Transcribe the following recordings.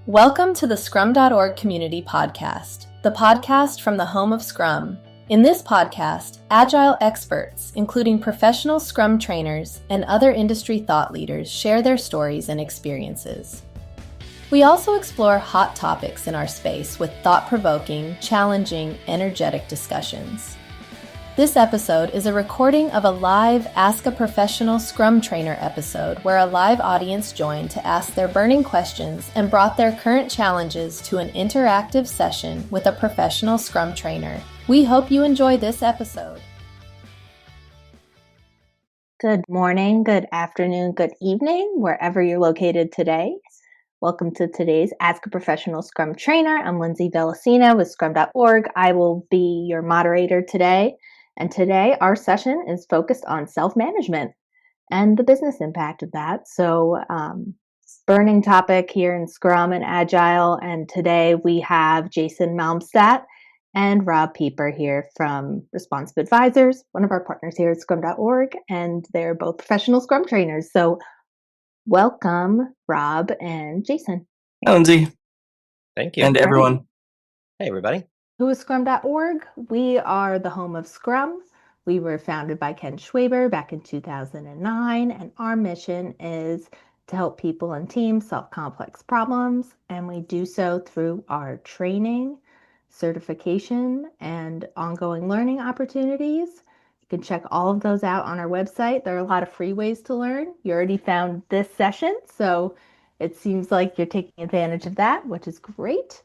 Welcome to the Scrum.org Community Podcast, the podcast from the home of Scrum. In this podcast, Agile experts, including professional Scrum trainers and other industry thought leaders, share their stories and experiences. We also explore hot topics in our space with thought-provoking, challenging, energetic discussions. This episode is a recording of a live Ask a Professional Scrum Trainer episode where a live audience joined to ask their burning questions and brought their current challenges to an interactive session with a professional Scrum trainer. We hope you enjoy this episode. Good morning, good afternoon, good evening, wherever you're located today. Welcome to today's Ask a Professional Scrum Trainer. I'm Lindsay Velecina with Scrum.org. I will be your moderator today. And today our session is focused on self-management and the business impact of that. So burning topic here in Scrum and Agile. And today we have Jason Malmstadt and Robb Pieper here from Responsive Advisors, one of our partners here at Scrum.org. And they're both professional Scrum trainers. So welcome, Robb and Jason. Hi, Lindsay. Thank you. And everyone. Hey, everybody. Who is Scrum.org? We are the home of Scrum. We were founded by Ken Schwaber back in 2009, and our mission is to help people and teams solve complex problems, and we do so through our training, certification, and ongoing learning opportunities. You can check all of those out on our website. There are a lot of free ways to learn. You already found this session, so it seems like you're taking advantage of that, which is great.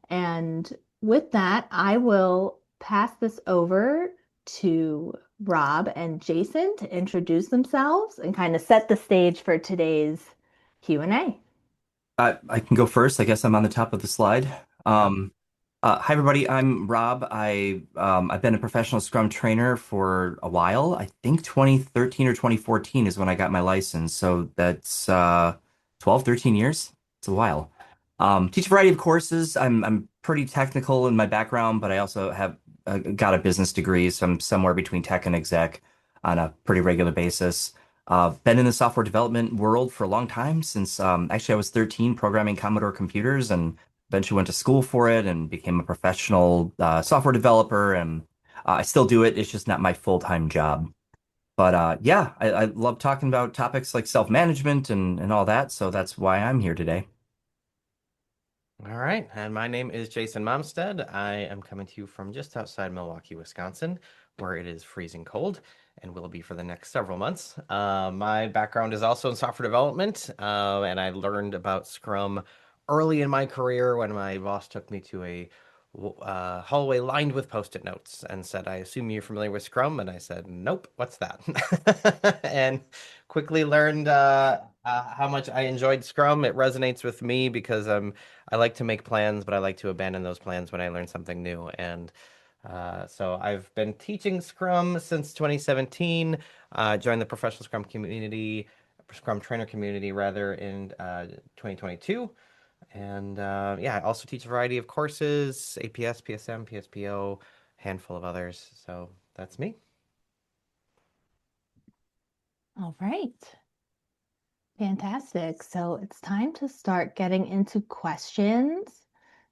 And with that, I will pass this over to Robb and Jason to introduce themselves and kind of set the stage for today's Q&A. I can go first. I guess I'm on the top of the slide. Hi, everybody. I'm Robb. I've been a professional Scrum trainer for a while. I think 2013 or 2014 is when I got my license. So that's 12, 13 years. It's a while. Teach a variety of courses. I'm pretty technical in my background, but I also have got a business degree, so I'm somewhere between tech and exec on a pretty regular basis. Been in the software development world for a long time, since actually I was 13 programming Commodore computers, and eventually went to school for it and became a professional software developer, and I still do it. It's just not my full-time job. But yeah, I love talking about topics like self-management and all that, so that's why I'm here today. All right, and my name is Jason Malmstadt. I am coming to you from just outside Milwaukee, Wisconsin, where it is freezing cold and will be for the next several months. My background is also in software development, and I learned about Scrum early in my career when my boss took me to a hallway lined with Post-it notes and said, "I assume you're familiar with Scrum?" And I said, "Nope, what's that?" And quickly learned how much I enjoyed Scrum. It resonates with me because I like to make plans, but I like to abandon those plans when I learn something new. And so I've been teaching Scrum since 2017. Joined the professional Scrum community, Scrum trainer community rather, in 2022. And yeah, I also teach a variety of courses: APS, PSM, PSPO, handful of others. So that's me. All right. Fantastic. So it's time to start getting into questions.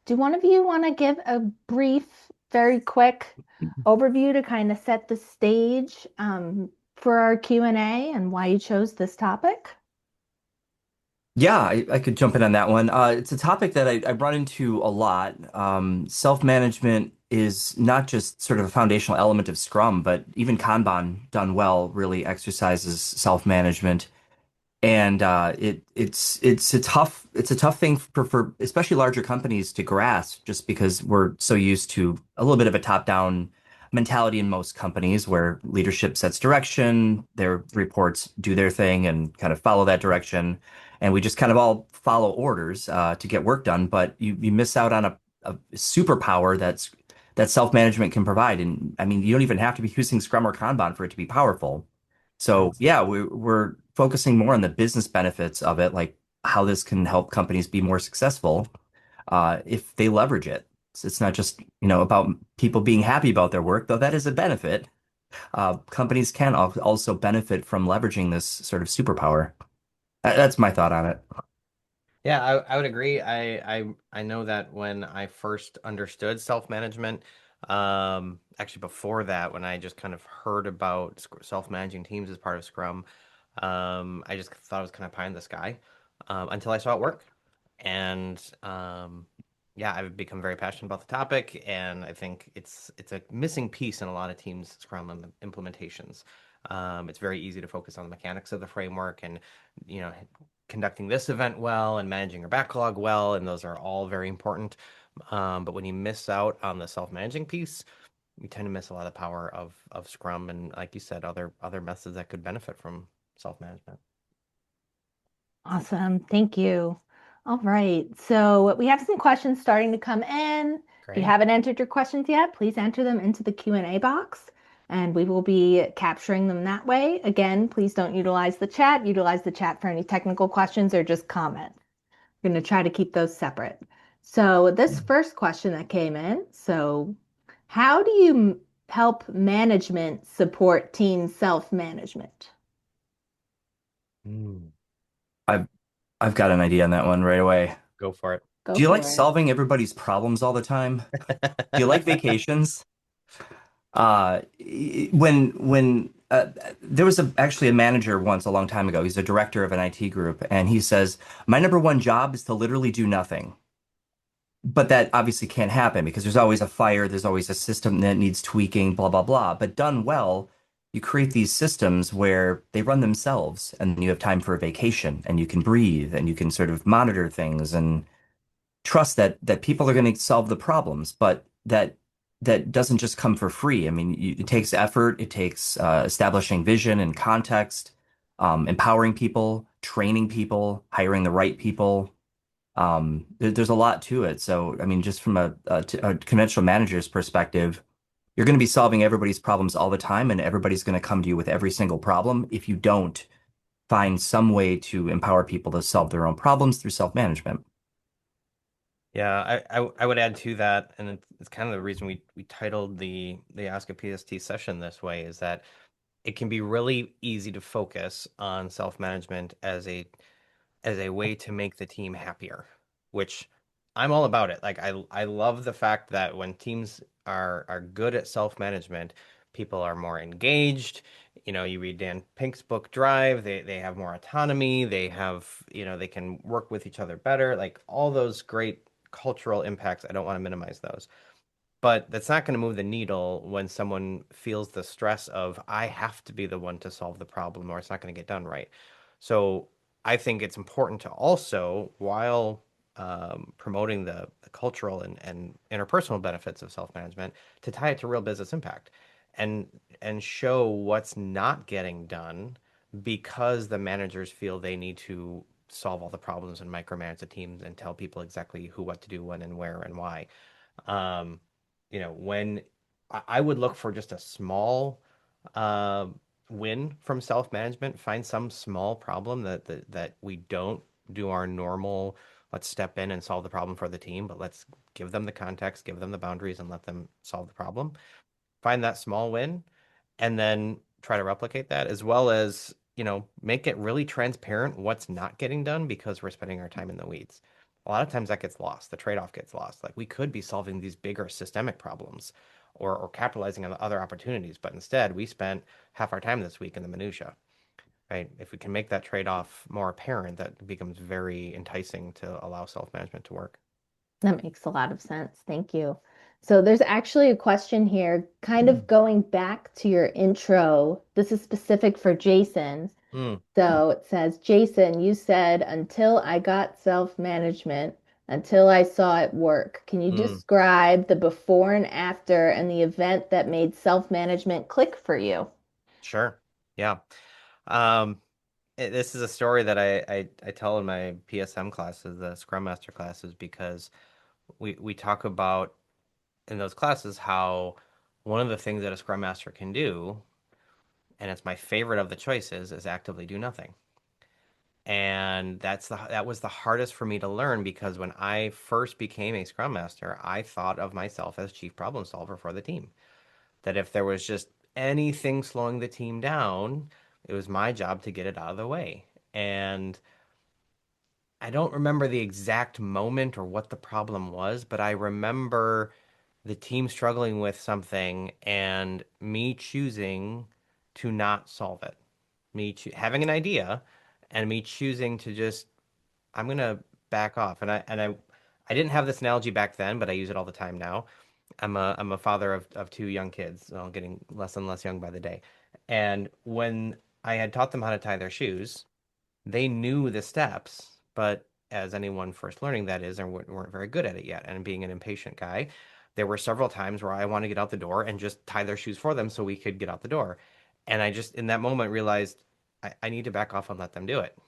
Do one of you want to give a brief, very quick overview to kind of set the stage for our Q&A and why you chose this topic? Yeah, I could jump in on that one. It's a topic that I run into a lot. Self-management is not just sort of a foundational element of Scrum, but even Kanban done well really exercises self-management. And it's a tough thing for especially larger companies to grasp, just because we're so used to a little bit of a top-down mentality in most companies where leadership sets direction, their reports do their thing and kind of follow that direction, and we just kind of all follow orders to get work done. But you miss out on a superpower that self-management can provide. And I mean, you don't even have to be using Scrum or Kanban for it to be powerful. So yeah, we're focusing more on the business benefits of it, like how this can help companies be more successful if they leverage it. So it's not just, about people being happy about their work, though that is a benefit. Companies can also benefit from leveraging this sort of superpower. That's my thought on it. Yeah, I would agree. I know that when I first understood self-management, actually before that, when I just kind of heard about self-managing teams as part of Scrum, I just thought it was kind of pie in the sky, until I saw it work. And yeah, I've become very passionate about the topic, and I think it's a missing piece in a lot of teams' Scrum implementations. It's very easy to focus on the mechanics of the framework and, you know, conducting this event well and managing your backlog well, and those are all very important. But when you miss out on the self-managing piece, you tend to miss a lot of the power of Scrum and, like you said, other methods that could benefit from self-management. Awesome. Thank you. All right. So we have some questions starting to come in. If you Great. haven't entered your questions yet, please enter them into the Q&A box and we will be capturing them that way. Again, please don't utilize the chat. Utilize the chat for any technical questions or just comments. We're going to try to keep those separate. So this first question that came in, so how do you help management support team self-management? Mm, I've I've got an idea on that one right away. go for it. Go Do you like for it. solving everybody's problems all the time? Do you like vacations? When there was actually a manager once a long time ago. He's a director of an IT group, and he says, "My number one job is to literally do nothing." But that obviously can't happen because there's always a fire, there's always a system that needs tweaking, blah, blah, blah. But done well, you create these systems where they run themselves and you have time for a vacation and you can breathe and you can sort of monitor things and trust that people are going to solve the problems, but that doesn't just come for free. I mean, it takes effort, it takes establishing vision and context, empowering people, training people, hiring the right people. There's a lot to it. So, I mean, just from a conventional manager's perspective, you're going to be solving everybody's problems all the time, and everybody's going to come to you with every single problem if you don't find some way to empower people to solve their own problems through self-management. Yeah, I would add to that, and it's kind of the reason we titled the Ask a PST session this way, is that it can be really easy to focus on self-management as a way to make the team happier, which I'm all about it. Like I love the fact that when teams are good at self-management, people are more engaged. You know, you read Dan Pink's book Drive, they have more autonomy, they have, you know, they can work with each other better, like all those great cultural impacts. I don't want to minimize those. But that's not going to move the needle when someone feels the stress of, I have to be the one to solve the problem or it's not going to get done right. So I think it's important to also, while promoting the cultural and interpersonal benefits of self-management, to tie it to real business impact and and show what's not getting done because the managers feel they need to solve all the problems and micromanage the teams and tell people exactly who, what to do, when, and where, and why. Um, you know, when I would look for just a small uh, win from self-management, find some small problem that we don't do our normal, let's step in and solve the problem for the team, but let's give them the context, give them the boundaries, and let them solve the problem. Find that small win, and then try to replicate that, as well as, you know, make it really transparent what's not getting done because we're spending our time in the weeds. A lot of times that gets lost. The trade-off gets lost. Like we could be solving these bigger systemic problems or capitalizing on the other opportunities, but instead we spent half our time this week in the minutia, right? If we can make that trade-off more apparent, that becomes very enticing to allow self-management to work. That makes a lot of sense. Thank you. So there's actually a question here, kind of going back to your intro. This is specific for Jason. Mm, So it says, Jason, you said until I got self-management, until I saw it work. Can you mm, describe the before and after and the event that made self-management click for you? sure. Yeah. Um, this is a story that I tell in my PSM classes, the Scrum Master classes, because we talk about in those classes how one of the things that a Scrum Master can do, and it's my favorite of the choices, is actively do nothing. And that was the hardest for me to learn because when I first became a Scrum Master, I thought of myself as chief problem solver for the team. That if there was just anything slowing the team down, it was my job to get it out of the way. And I don't remember the exact moment or what the problem was, but I remember the team struggling with something and me choosing to not solve it. Having an idea and me choosing to just I'm gonna back off. I didn't have this analogy back then, but I use it all the time now. I'm a father of two young kids, so getting less and less young by the day. And when I had taught them how to tie their shoes, they knew the steps, but as anyone first learning that is, and weren't very good at it yet. And being an impatient guy, there were several times where I wanted to get out the door and just tie their shoes for them so we could get out the door. And I just, in that moment, realized I need to back off and let them do it,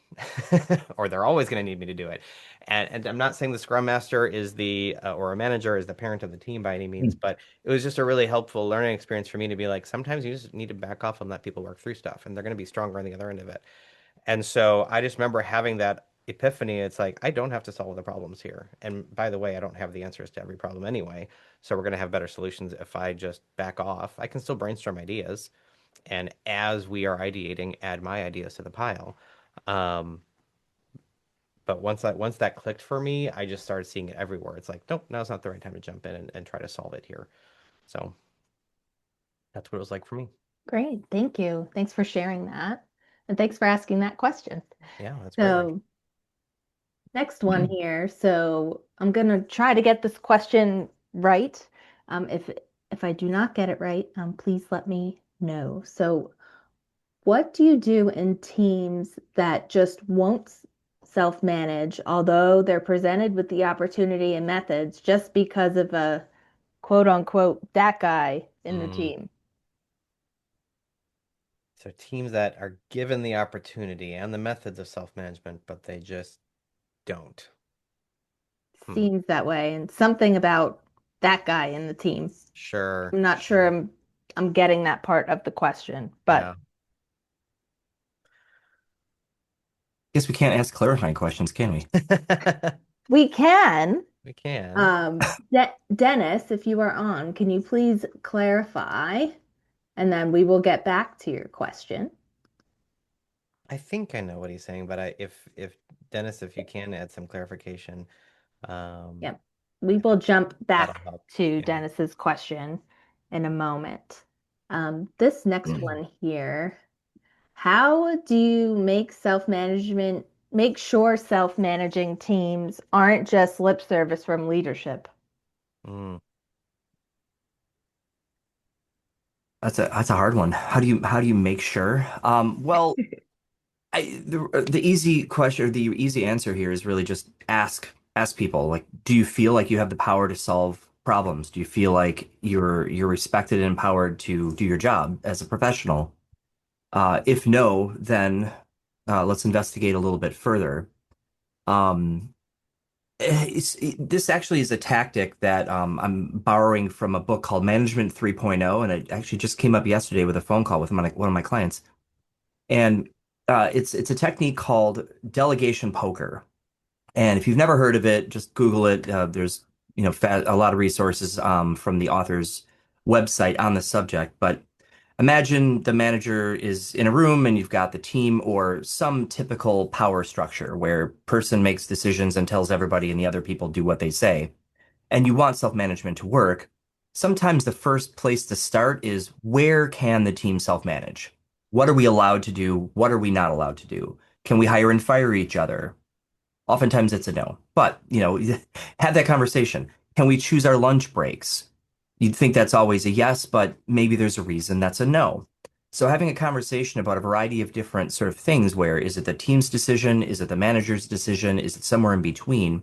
or they're always going to need me to do it. And I'm not saying the Scrum Master is or a manager is the parent of the team by any means, but it was just a really helpful learning experience for me to be like, sometimes you just need to back off and let people work through stuff, and they're going to be stronger on the other end of it. And so I just remember having that epiphany. It's like, I don't have to solve the problems here. And by the way, I don't have the answers to every problem anyway. So we're going to have better solutions if I just back off. I can still brainstorm ideas. And as we are ideating, add my ideas to the pile. Um, but once that clicked for me, I just started seeing it everywhere. It's like, nope, now's not the right time to jump in and try to solve it here. So that's what it was like for me. Great. Thank you. Thanks for sharing that. And thanks for asking that question. Yeah, that's great, Rick. So, next one here. So, I'm going to try to get this question right. If I do not get it right, please let me know. So, what do you do in teams that just won't self-manage, although they're presented with the opportunity and methods just because of a quote unquote that guy in the Mm. team? So teams that are given the opportunity and the methods of self-management, but they just don't. Hmm. Seems that way, and something about that guy in the team. Sure, I'm not sure sure. I'm getting that part of the question, but Yeah. Guess we can't ask clarifying questions, can we? we can. We can. Dennis, if you are on, can you please clarify? And then we will get back to your question. I think I know what he's saying, but if Dennis, if you can add some clarification, um, Yep. We will jump that'll back help. to Yeah. Dennis's question in a moment. This next one here, how do you make sure self-managing teams aren't just lip service from leadership? Mm, That's a hard one. How do you make sure? Well, the easy question or the easy answer here is really just ask people like, do you feel like you have the power to solve problems? Do you feel like you're respected and empowered to do your job as a professional? If no, then let's investigate a little bit further. Um, this actually is a tactic that I'm borrowing from a book called Management 3.0, and it actually just came up yesterday with a phone call with one of my clients. And it's a technique called delegation poker. And if you've never heard of it, just Google it. There's a lot of resources from the author's website on the subject. But imagine the manager is in a room and you've got the team or some typical power structure where person makes decisions and tells everybody and the other people do what they say. And you want self-management to work. Sometimes the first place to start is where can the team self-manage? What are we allowed to do? What are we not allowed to do? Can we hire and fire each other? Oftentimes it's a no. But, have that conversation. Can we choose our lunch breaks? You'd think that's always a yes, but maybe there's a reason that's a no. So having a conversation about a variety of different sort of things where is it the team's decision? Is it the manager's decision? Is it somewhere in between?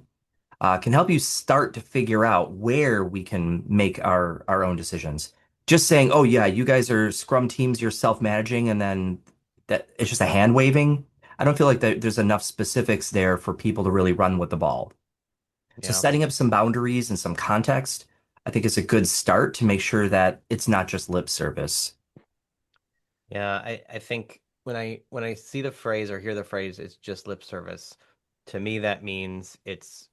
Can help you start to figure out where we can make our own decisions. Just saying, oh yeah, you guys are Scrum teams, you're self-managing, and then that it's just a hand waving. I don't feel like there's enough specifics there for people to really run with the ball. So yeah. setting up some boundaries and some context, I think is a good start to make sure that it's not just lip service. Yeah. I think when I see the phrase or hear the phrase, it's just lip service. To me, that means it's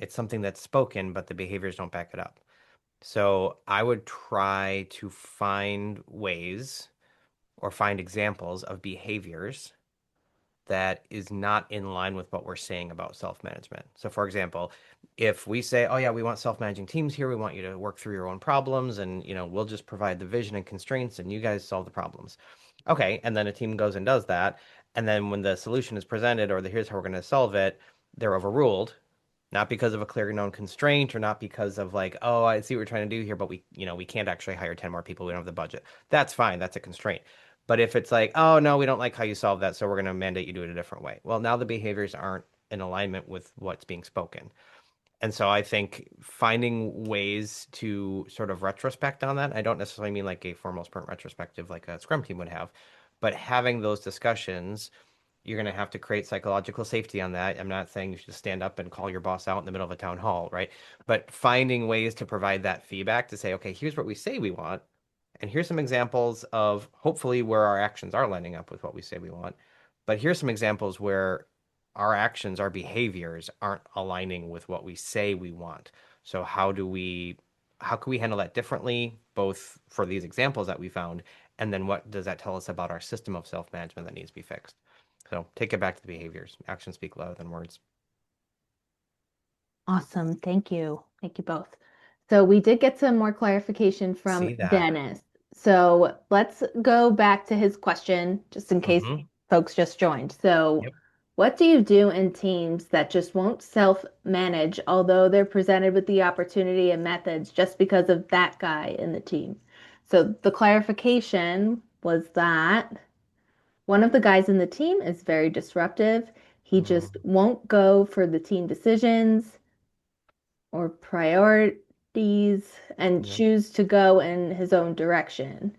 something that's spoken, but the behaviors don't back it up. So I would try to find ways or find examples of behaviors that is not in line with what we're saying about self-management. So for example, if we say, oh yeah, we want self-managing teams here, we want you to work through your own problems and we'll just provide the vision and constraints and you guys solve the problems. Okay, and then a team goes and does that, and then when the solution is presented or here's how we're going to solve it, they're overruled, not because of a clear known constraint or not because of like, oh, I see what we're trying to do here, but we can't actually hire 10 more people. We don't have the budget. That's fine. That's a constraint. But if it's like, oh, no, we don't like how you solve that, so we're going to mandate you do it a different way. Well, now the behaviors aren't in alignment with what's being spoken. And so I think finding ways to sort of retrospect on that, I don't necessarily mean like a formal sprint retrospective like a Scrum team would have, but having those discussions, you're going to have to create psychological safety on that. I'm not saying you should stand up and call your boss out in the middle of a town hall, right? But finding ways to provide that feedback to say, okay, here's what we say we want. And here's some examples of hopefully where our actions are lining up with what we say we want. But here's some examples where our actions, our behaviors aren't aligning with what we say we want. So how can we handle that differently, both for these examples that we found, and then what does that tell us about our system of self-management that needs to be fixed? So take it back to the behaviors. Actions speak louder than words. Awesome. Thank you. Thank you both. So we did get some more clarification from See that. Dennis. So let's go back to his question just in case Mm-hmm. folks just joined. So Yep. what do you do in teams that just won't self-manage, although they're presented with the opportunity and methods just because of that guy in the team? So the clarification was that one of the guys in the team is very disruptive. He Mm, just won't go for the team decisions or priorities and yep. choose to go in his own direction.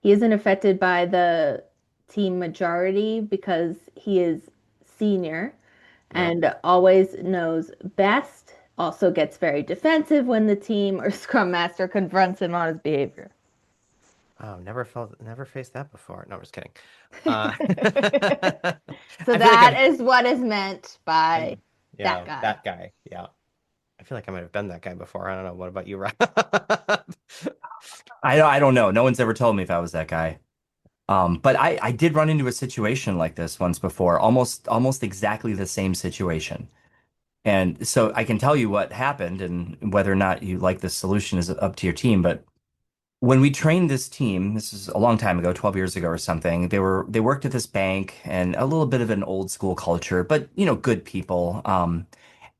He isn't affected by the team majority because he is senior Yep. and always knows best. Also gets very defensive when the team or Scrum Master confronts him on his behavior. Oh, never faced that before. No, I'm just kidding. So I feel like that is what is meant I've, by that yeah, guy. that guy. Yeah. I feel like I might have been that guy before. I don't know. What about you, Rob? I don't know. No one's ever told me if I was that guy. But I did run into a situation like this once before, almost exactly the same situation. And so I can tell you what happened and whether or not you like this solution is up to your team. But when we trained this team, this is a long time ago, 12 years ago or something, they worked at this bank and a little bit of an old school culture, but good people.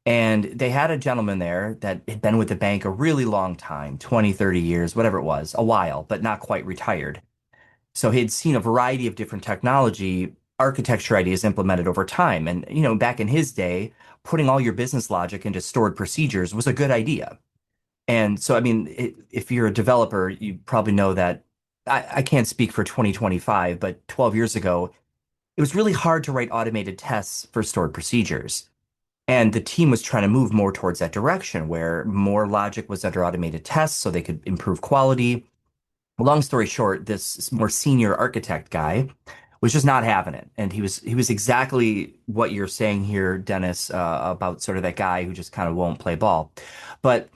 And they had a gentleman there that had been with the bank a really long time, 20, 30 years, whatever it was, a while, but not quite retired. So he had seen a variety of different technology architecture ideas implemented over time. And, back in his day, putting all your business logic into stored procedures was a good idea. And so, I mean, if you're a developer, you probably know that I can't speak for 2025, but 12 years ago, it was really hard to write automated tests for stored procedures. And the team was trying to move more towards that direction where more logic was under automated tests so they could improve quality. Long story short, this more senior architect guy was just not having it. And he was exactly what you're saying here, Dennis, about sort of that guy who just kind of won't play ball. But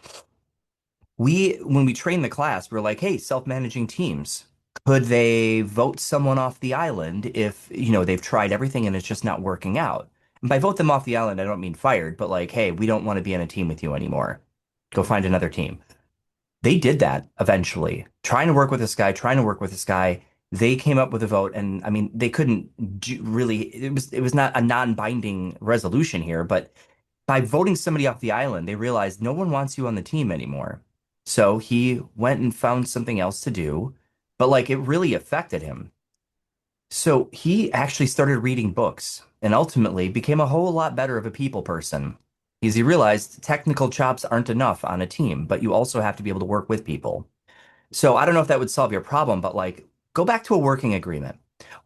when we trained the class, we are like, hey, self-managing teams, could they vote someone off the island if, they've tried everything and it's just not working out? And by vote them off the island, I don't mean fired, but like, hey, we don't want to be in a team with you anymore. Go find another team. They did that eventually, trying to work with this guy, trying to work with this guy. They came up with a vote, and I mean, they couldn't really. It was not a non-binding resolution here, but by voting somebody off the island, they realized no one wants you on the team anymore. So he went and found something else to do, but like it really affected him. So he actually started reading books and ultimately became a whole lot better of a people person. Because he realized technical chops aren't enough on a team, but you also have to be able to work with people. So I don't know if that would solve your problem, but like go back to a working agreement.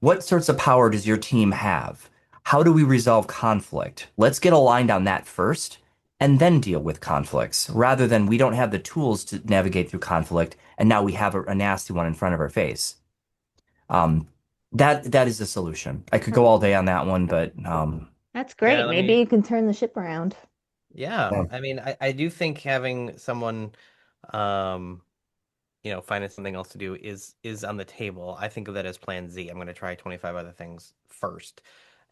What sorts of power does your team have? How do we resolve conflict? Let's get aligned on that first and then deal with conflicts rather than we don't have the tools to navigate through conflict and now we have a nasty one in front of our face. Um, that is the solution. I could go all day on that one, but That's Yeah, great. Maybe you can turn the ship around. yeah. yeah. I mean, I do think having someone, um, finding something else to do is on the table. I think of that as plan Z. I'm going to try 25 other things first.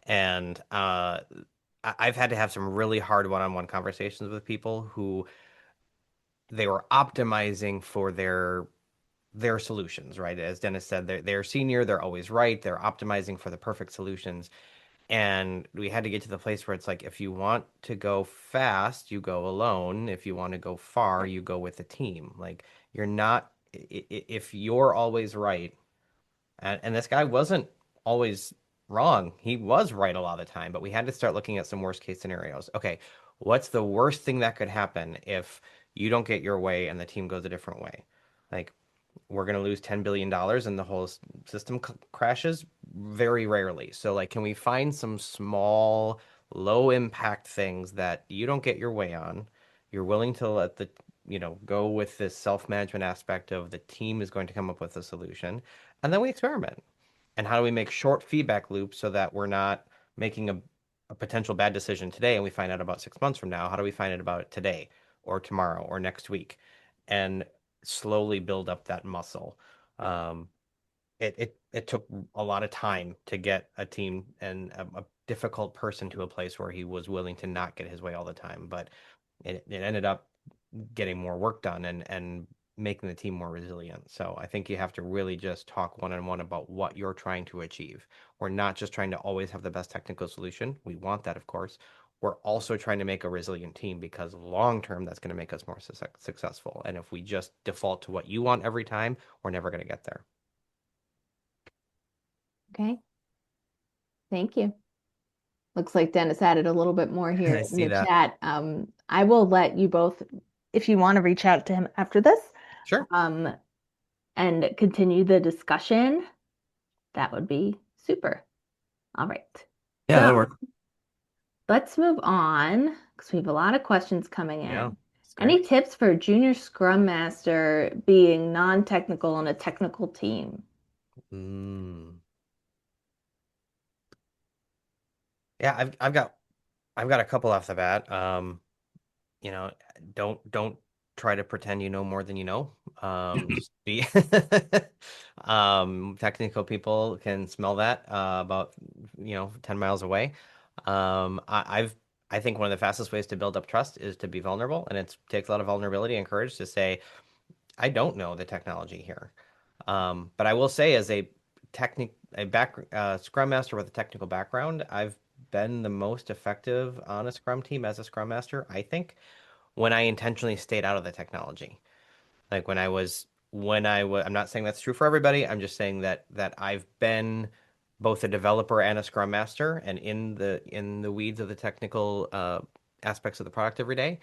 And I've had to have some really hard one-on-one conversations with people who they were optimizing for their solutions, right? As Dennis said, they're senior, they're always right, they're optimizing for the perfect solutions. And we had to get to the place where it's like, if you want to go fast, you go alone. If you want to go far, you go with a team. Like, you're not, if you're always right, and this guy wasn't always wrong. He was right a lot of the time, but we had to start looking at some worst case scenarios. Okay, what's the worst thing that could happen if you don't get your way and the team goes a different way? Like, we're going to lose $10 billion dollars and the whole system crashes? Very rarely. So, like, can we find some small, low impact things that you don't get your way on? You're willing to let go with this self-management aspect of the team is going to come up with a solution, and then we experiment. And how do we make short feedback loops so that we're not making a potential bad decision today and we find out about 6 months from now? How do we find out about it today or tomorrow or next week? And slowly build up that muscle. Um, it took a lot of time to get a team and a difficult person to a place where he was willing to not get his way all the time, but it ended up getting more work done and making the team more resilient. So I think you have to really just talk one-on-one about what you're trying to achieve. We're not just trying to always have the best technical solution. We want that, of course. We're also trying to make a resilient team because long term, that's going to make us more successful. And if we just default to what you want every time, we're never going to get there. Okay. Thank you. Looks like Dennis added a little bit more here I in see the that. chat. I will let you both, if you want to reach out to him after this, Sure. and continue the discussion, that would be super. All right. Yeah, So that'll work. let's move on because we have a lot of questions coming Yeah, in. it's great. Any tips for a junior Scrum Master being non-technical in a technical team? Mm. Yeah, I've got a couple off the bat. You know, don't try to pretend you know more than you know. Just be technical people can smell that about 10 miles away. I think one of the fastest ways to build up trust is to be vulnerable, and it takes a lot of vulnerability and courage to say, I don't know the technology here. But I will say, as a Scrum Master with a technical background, I've been the most effective on a Scrum team as a Scrum Master, I think, when I intentionally stayed out of the technology. Like I'm not saying that's true for everybody. I'm just saying that I've been both a developer and a Scrum Master and in the weeds of the technical aspects of the product every day.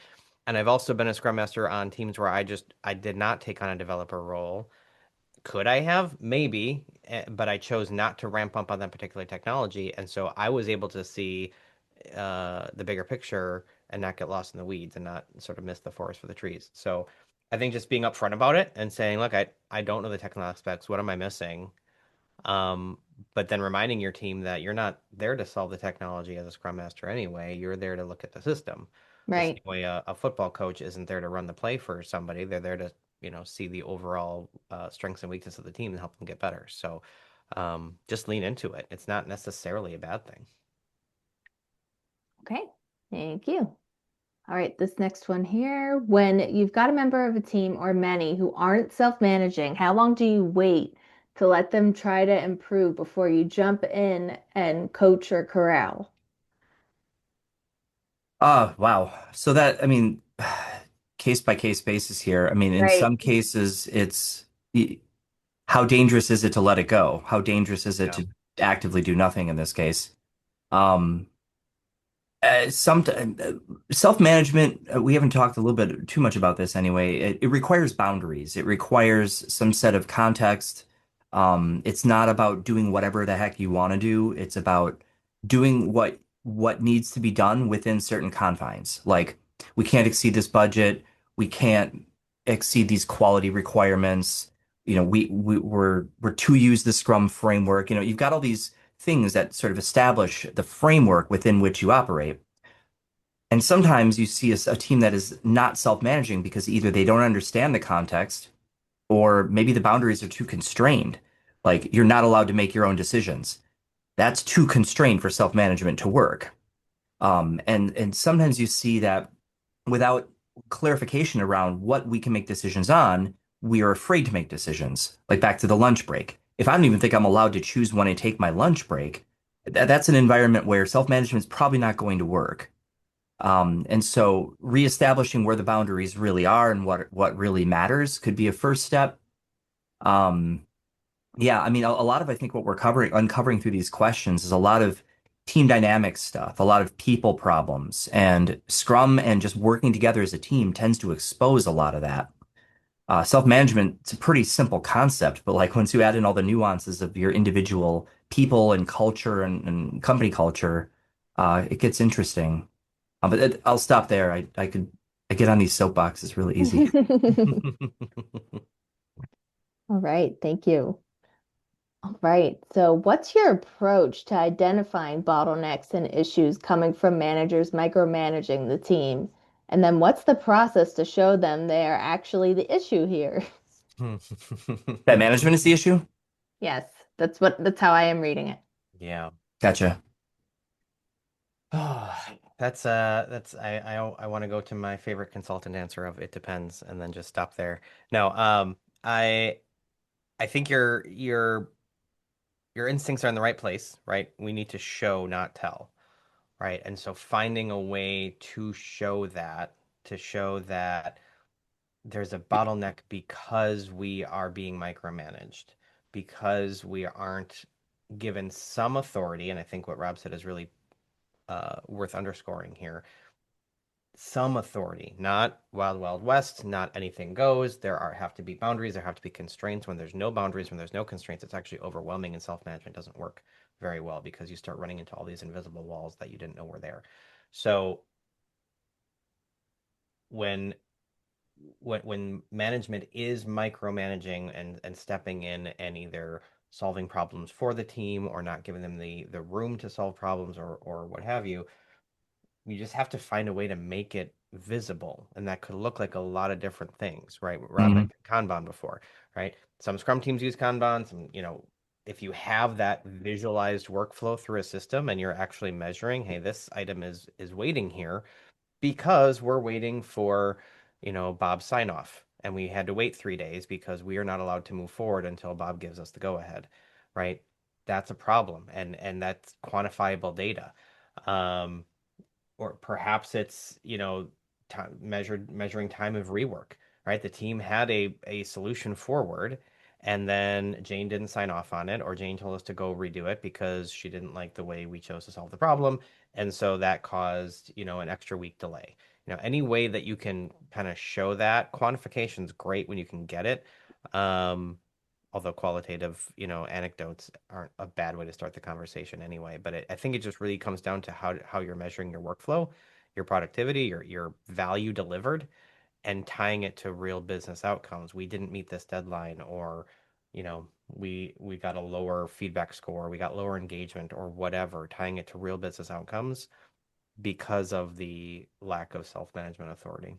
And I've also been a Scrum Master on teams where I did not take on a developer role. Could I have? Maybe, but I chose not to ramp up on that particular technology, and so I was able to see the bigger picture and not get lost in the weeds and not sort of miss the forest for the trees. So I think just being upfront about it and saying, look, I don't know the technical aspects. What am I missing? Um, but then reminding your team that you're not there to solve the technology as a Scrum Master anyway. You're there to look at the system. The same Right. way a football coach isn't there to run the play for somebody. They're there to, see the overall strengths and weaknesses of the team and help them get better. So just lean into it. It's not necessarily a bad thing. Okay. Thank you. All right, this next one here. When you've got a member of a team or many who aren't self-managing, how long do you wait to let them try to improve before you jump in and coach or corral? Wow. So I mean, case by case basis here. I mean, in Right. some cases, how dangerous is it to let it go? How dangerous is it Yeah. to actively do nothing in this case? Um, some self-management, we haven't talked a little bit too much about this anyway. It requires boundaries. It requires some set of context. It's not about doing whatever the heck you want to do. It's about doing what needs to be done within certain confines. Like we can't exceed this budget. We can't exceed these quality requirements. We're to use the Scrum framework. You've got all these things that sort of establish the framework within which you operate. And sometimes you see a team that is not self-managing because either they don't understand the context or maybe the boundaries are too constrained. Like you're not allowed to make your own decisions. That's too constrained for self-management to work. And sometimes you see that without clarification around what we can make decisions on, we are afraid to make decisions. Like back to the lunch break. If I don't even think I'm allowed to choose when I take my lunch break, that's an environment where self-management is probably not going to work. And so reestablishing where the boundaries really are and what really matters could be a first step. Um, yeah, I mean, a lot of I think what we're uncovering through these questions is a lot of team dynamics stuff, a lot of people problems, and Scrum and just working together as a team tends to expose a lot of that. Self-management, it's a pretty simple concept, but like once you add in all the nuances of your individual people and culture and company culture, it gets interesting. I'll stop there. I get on these soapboxes really easy. All right, thank you. All right, so what's your approach to identifying bottlenecks and issues coming from managers micromanaging the team? And then what's the process to show them they are actually the issue here? That management is the issue? Yes, that's how I am reading it. Yeah. Gotcha. Oh, that's I want to go to my favorite consultant answer of it depends and then just stop there. No, I think your instincts are in the right place, right? We need to show, not tell, right? And so finding a way to show that there's a bottleneck because we are being micromanaged, because we aren't given some authority, and I think what Rob said is really worth underscoring here. Some authority, not wild, wild west, not anything goes. Have to be boundaries, there have to be constraints. When there's no boundaries, when there's no constraints, it's actually overwhelming and self-management doesn't work very well because you start running into all these invisible walls that you didn't know were there. So when when management is micromanaging and stepping in and either solving problems for the team or not giving them the room to solve problems or what have you, you just have to find a way to make it visible. And that could look like a lot of different things, right? Rob Mhm. mentioned Kanban before, right? Some Scrum teams use Kanban, some, if you have that visualized workflow through a system and you're actually measuring, hey, this item is waiting here because we're waiting for, Bob's sign off. And we had to wait 3 days because we are not allowed to move forward until Bob gives us the go ahead, right? That's a problem. And that's quantifiable data. Um, or perhaps it's time measuring time of rework, right? The team had a solution forward and then Jane didn't sign off on it, or Jane told us to go redo it because she didn't like the way we chose to solve the problem, and so that caused an extra week delay. Any way that you can kind of show that quantification is great when you can get it. um Although qualitative, anecdotes aren't a bad way to start the conversation anyway. But I think it just really comes down to how you're measuring your workflow, your productivity, your value delivered, and tying it to real business outcomes. We didn't meet this deadline, or we got a lower feedback score, we got lower engagement, or whatever. Tying it to real business outcomes because of the lack of self-management authority.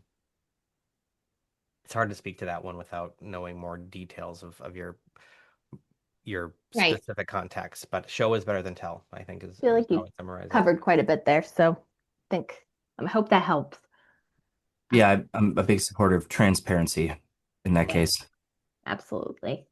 It's hard to speak to that one without knowing more details of your Right. specific context, but show is better than tell, I think I feel is like how you I summarize it. covered quite a bit there, so I hope that helps. Yeah, I'm a big supporter of transparency in that Yeah, case. absolutely.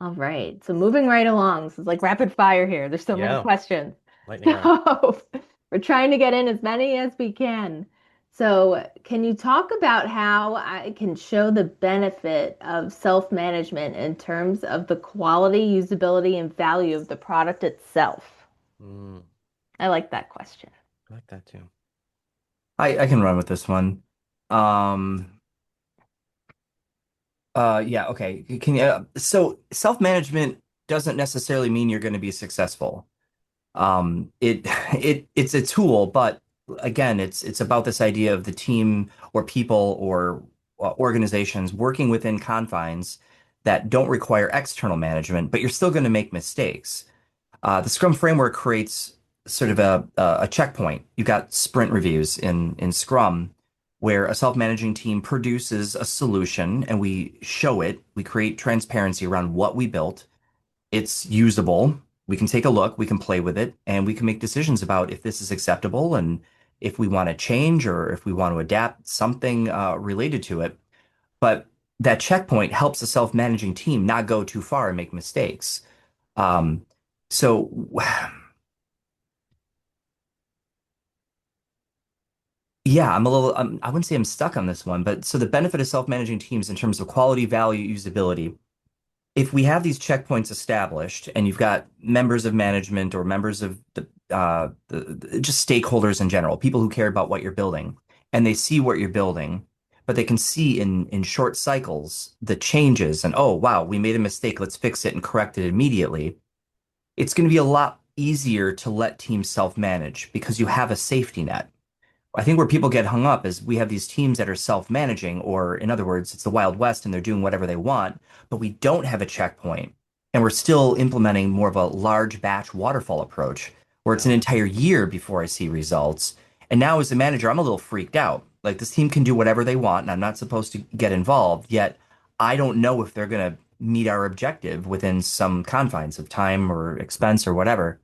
All right. So moving right along. This is like rapid fire here. There's so many Yeah, questions. lightning round. So we're trying to get in as many as we can. So can you talk about how I can show the benefit of self-management in terms of the quality, usability, and value of the product itself? Mm, I like that question. I like that too. I can run with this one. Um, yeah, okay. Can you, so self-management doesn't necessarily mean you're going to be successful. It's a tool, but again, it's about this idea of the team or people or organizations working within confines that don't require external management, but you're still going to make mistakes. The Scrum framework creates sort of a checkpoint. You've got sprint reviews in Scrum, where a self-managing team produces a solution and we show it. We create transparency around what we built. It's usable. we can take a look, we can play with it, and we can make decisions about if this is acceptable and if we want to change or if we want to adapt something related to it. But that checkpoint helps a self-managing team not go too far and make mistakes. Um, so yeah, I wouldn't say I'm stuck on this one, but so the benefit of self-managing teams in terms of quality, value, usability, if we have these checkpoints established and you've got members of management or members of just stakeholders in general, people who care about what you're building, and they see what you're building, but they can see in short cycles the changes and oh wow, we made a mistake, let's fix it and correct it immediately. It's going to be a lot easier to let teams self-manage because you have a safety net. I think where people get hung up is we have these teams that are self-managing, or in other words, it's the Wild West and they're doing whatever they want, but we don't have a checkpoint. And we're still implementing more of a large batch waterfall approach where it's Yeah. an entire year before I see results. And now as a manager, I'm a little freaked out. Like this team can do whatever they want and I'm not supposed to get involved, yet I don't know if they're going to meet our objective within some confines of time or expense or whatever.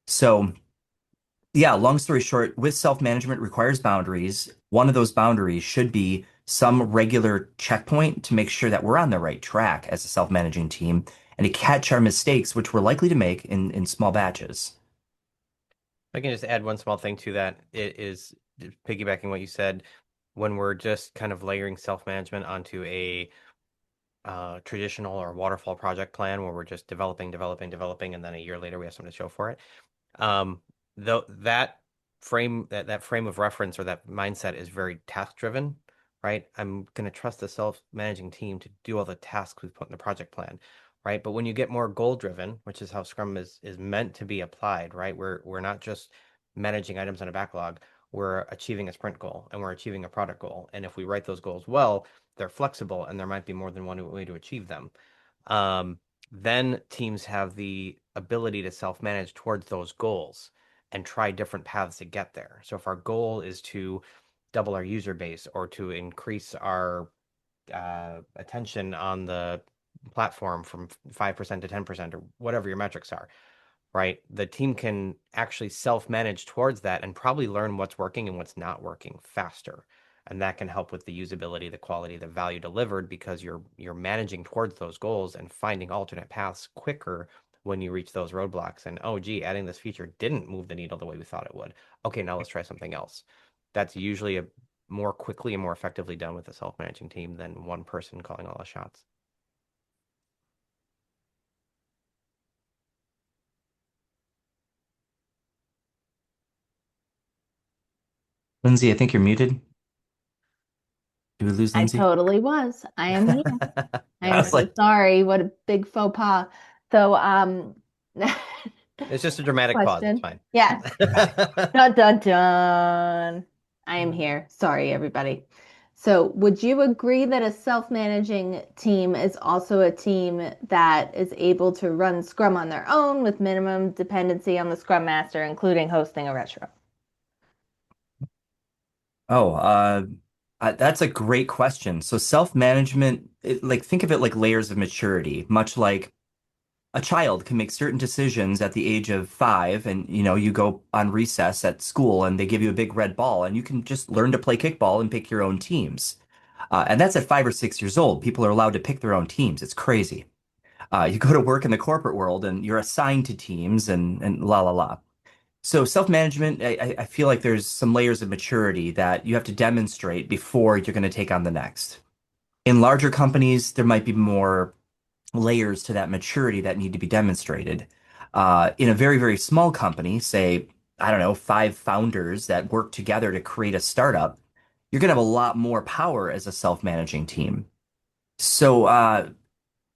So yeah, long story short, with self-management requires boundaries. One of those boundaries should be some regular checkpoint to make sure that we're on the right track as a self-managing team and to catch our mistakes, which we're likely to make in small batches. I can just add one small thing to that. It is piggybacking what you said, when we're just kind of layering self-management onto a traditional or waterfall project plan where we're just developing, and then a year later we have something to show for it. Um, though that that frame of reference or that mindset is very task driven, right? I'm going to trust the self-managing team to do all the tasks we've put in the project plan, right? But when you get more goal driven, which is how Scrum is meant to be applied, right? We're not just managing items on a backlog, we're achieving a sprint goal and we're achieving a product goal. And if we write those goals well, they're flexible and there might be more than one way to achieve them. Um, then teams have the ability to self-manage towards those goals and try different paths to get there. So if our goal is to double our user base or to increase our attention on the platform from 5% to 10% or whatever your metrics are, right? The team can actually self-manage towards that and probably learn what's working and what's not working faster. And that can help with the usability, the quality, the value delivered because you're managing towards those goals and finding alternate paths quicker when you reach those roadblocks. And oh, gee, adding this feature didn't move the needle the way we thought it would. Okay, now let's try something else. That's usually a more quickly and more effectively done with a self-managing team than one person calling all the shots. Lindsay, I think you're muted. Did we lose I Lindsay? totally was. I am here. I I am was so like, sorry. What a big faux pas. So, It's just a dramatic pause. It's question. fine. Yes. Dun dun dun. I am here. Sorry, everybody. So, would you agree that a self-managing team is also a team that is able to run Scrum on their own with minimum dependency on the Scrum Master, including hosting a retro? oh, that's a great question. So self-management, like think of it like layers of maturity, much like a child can make certain decisions at the age of 5, and you go on recess at school and they give you a big red ball, and you can just learn to play kickball and pick your own teams. And that's at 5 or 6 years old. People are allowed to pick their own teams. It's crazy. You go to work in the corporate world and you're assigned to teams and la la la. So self-management, I feel like there's some layers of maturity that you have to demonstrate before you're going to take on the next. In larger companies, there might be more layers to that maturity that need to be demonstrated. In a very, very small company, say, I don't know, 5 founders that work together to create a startup, you're going to have a lot more power as a self-managing team. So,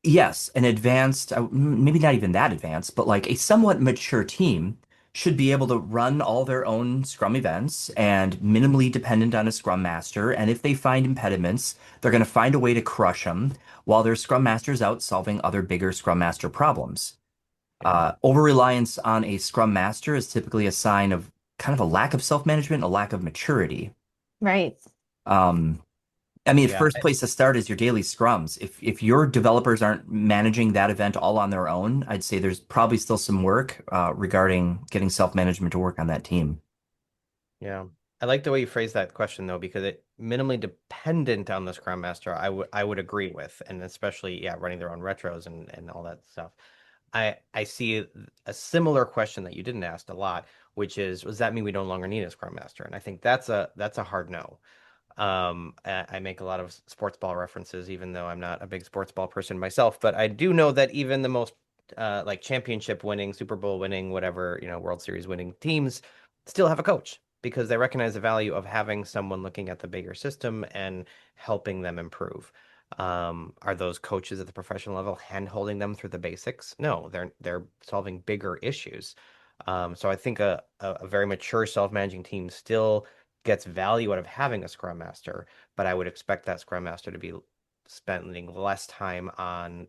yes, an advanced, maybe not even that advanced, but like a somewhat mature team should be able to run all their own Scrum events and minimally dependent on a Scrum Master. And if they find impediments, they're going to find a way to crush them while their Scrum Master's out solving other bigger Scrum Master problems. Yeah. Over-reliance on a Scrum Master is typically a sign of kind of a lack of self-management, a lack of maturity. Right. Um, I mean, Yeah. first place to start is your daily scrums. If your developers aren't managing that event all on their own, I'd say there's probably still some work regarding getting self-management to work on that team. Yeah. I like the way you phrase that question though, because it minimally dependent on the Scrum Master, I would agree with, and especially yeah, running their own retros and all that stuff. I see a similar question that you didn't ask a lot, which is, does that mean we no longer need a Scrum Master? And I think that's a hard no. I make a lot of sports ball references, even though I'm not a big sports ball person myself. But I do know that even the most like championship winning, Super Bowl winning, whatever, World Series winning teams still have a coach because they recognize the value of having someone looking at the bigger system and helping them improve. Are those coaches at the professional level hand holding them through the basics? No, they're solving bigger issues. So I think a very mature self-managing team still gets value out of having a Scrum Master, but I would expect that Scrum Master to be spending less time on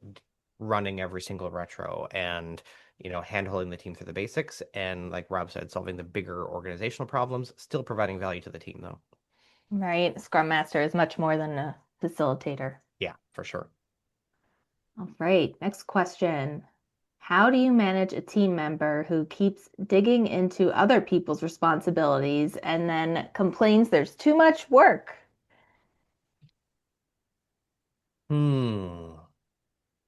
running every single retro and handholding the team through the basics and like Rob said, solving the bigger organizational problems, still providing value to the team though. Right. Scrum Master is much more than a facilitator. Yeah, for sure. All right. Next question. How do you manage a team member who keeps digging into other people's responsibilities and then complains there's too much work? Hmm.